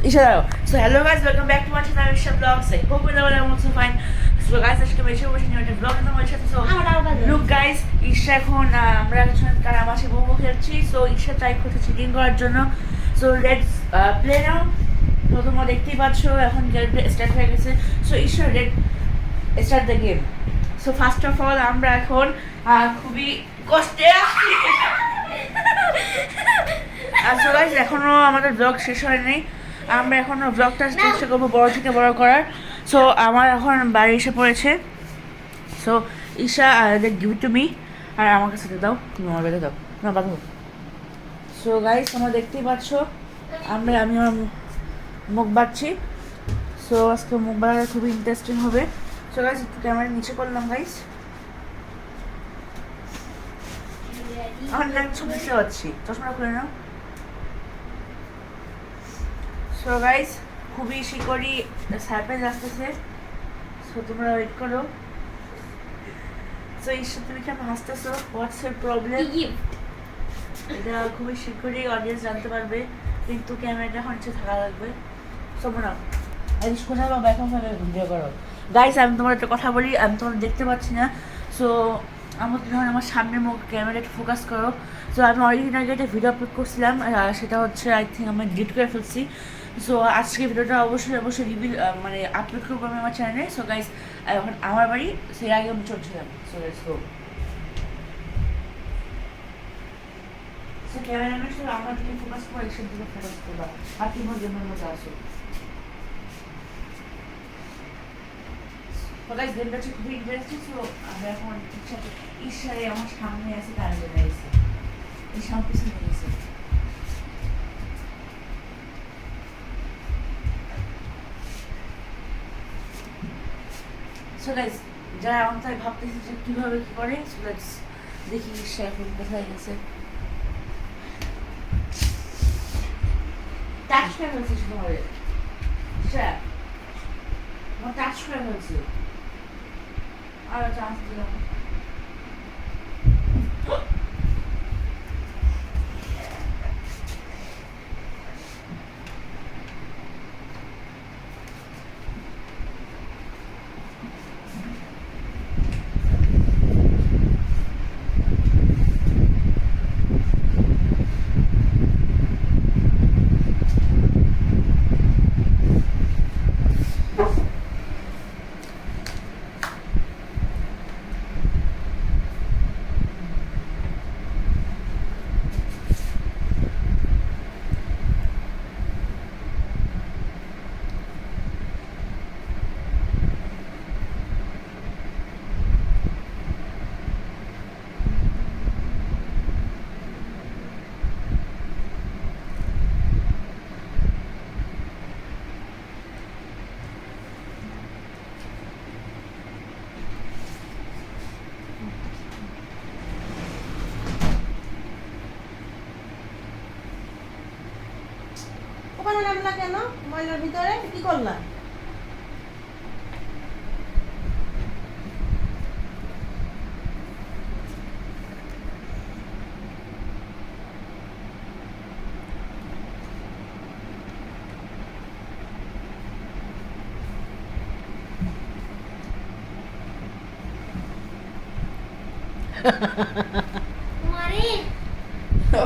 Ishara. So hello guys, welcome back to my channel Isha Vlogs. I hope you all are also fine. So guys, আজকে বেশি বসে নিয়ে একটা blog তোমাদের সাথে। So look guys, ঈশা এখন আমরা একজন কারামাছি মোমো খেলছি। So ঈশা ট্রাই করছে চিটিং করার জন্য। So let's play now. তো তোমরা দেখতেই পাচ্ছ এখন গেম স্টার্ট হয়ে গেছে। So Isha let start the game. So first of all আমরা এখন খুবই কষ্টে আছি। সো গাইস এখনো আমাদের ব্লগ শেষ হয়নি। আমরা এখন ব্লগটা চেষ্টা করবো বড় থেকে বড় করার। সো আমার এখন বাড়ি এসে পড়েছে। So Isha give to me, আর আমার কাছে দাও, তুমি আমার বেঁধে দাও না বাঁধো। সো গাইস তোমরা দেখতেই পাচ্ছ আমি আমার মুখ বাঁধছি। সো আজকে মুখ বাঁধা খুবই ইন্টারেস্টিং হবে। সো গাইস একটু ক্যামেরা নিচে করলাম গাইস। আমার নাম ছবি দিতে পারছি, চশমাটা খুলে নাও। সো গাইস খুবই শিকড়ি সারপ্রাইজ আসতেছে। সো তোমরা ওয়েট করো। সো ঈশ্বর তুমি কেন হাসতেছো? What's your problem? এটা খুবই শিকড়ি অডিয়েন্স জানতে পারবে, কিন্তু ক্যামেরাটা এখন নিচে থাকা লাগবে। সো মনে আইস কোথায় বা এখন ভিডিও করো। গাইস আমি তোমার একটা কথা বলি, আমি তোমার দেখতে পাচ্ছি না। সো আমার যখন আমার সামনের মুখ ক্যামেরাটা ফোকাস করো। সো আমি অরিজিনালি একটা ভিডিও আপলোড করছিলাম, সেটা হচ্ছে আই থিঙ্ক আমি ডিলিট করে ফেলছি। সো আজকে ভিডিওটা অবশ্যই রিভিল মানে আপলোড করবো আমি আমার চ্যানেলে। সো গাইস এখন আমার বাড়ি, সেই আগে আমি চলছিলাম। সো গাইস সো ক্যামেরাম্যান শুধু আমার দিকে ফোকাস করে এসব দিকে ফোকাস করবা, আর কি মধ্যে মধ্যে আসো। তো গাইস গেমটা হচ্ছে খুবই ইন্টারেস্টিং। সো আমরা এখন ঈশ্বরে আমার সামনে আছে, তার জন্য এসে এই সব কিছু নিয়েছে। সো গাইস যারা আমার তাই ভাবতেছে যে কীভাবে কী করে, সো গাইস দেখি সে এখন কোথায় গেছে। টাচ করে ফেলছে শুধু হবে সে আমার টাচ করে ফেলছে। আর চান্স দিলাম। ওখানে নামলা কেন? ময়লার ভিতরে কি করলা?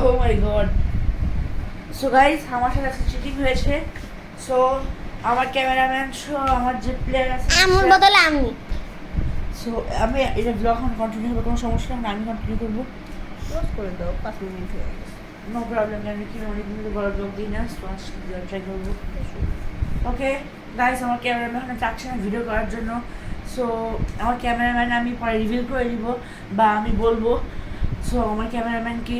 Oh my god. So guys আমার সাথে আজকে চিটিং হয়েছে। সো আমার ক্যামেরাম্যান সহ আমার যে প্লেয়ার আছে আমার বদলে আমি। সো আমি এটা ব্লগ এখন কন্টিনিউ হবে, কোনো সমস্যা না, আমি কন্টিনিউ করবো। ক্লোজ করে দাও, 5 মিনিট হয়ে গেছে। নো প্রবলেম, আমি কি অনেক দিন বড় ব্লগ দিই না, সো আজকে ট্রাই করবো। ওকে গাইস আমার ক্যামেরাম্যান এখন চাচ্ছে না ভিডিও করার জন্য। সো আমার ক্যামেরাম্যান আমি পরে রিভিল করে দিব বা আমি বলবো। সো আমার ক্যামেরাম্যানকে,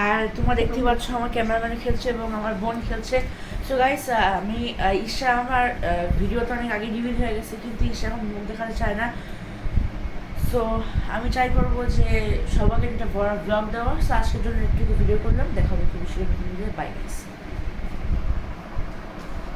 আর তোমরা দেখতেই পাচ্ছ আমার ক্যামেরাম্যান খেলছে এবং আমার বোন খেলছে। সো গাইস আমি ঈশা আমার ভিডিওটা অনেক আগে রিভিল হয়ে গেছে, কিন্তু ঈশা এখন মুখ দেখাতে চায় না। সো আমি ট্রাই করবো যে সবাইকে একটা বড় ব্লগ দেওয়ার। সো আজকের জন্য একটু ভিডিও করলাম, দেখা হবে খুব বেশি ভিডিও। Bye guys.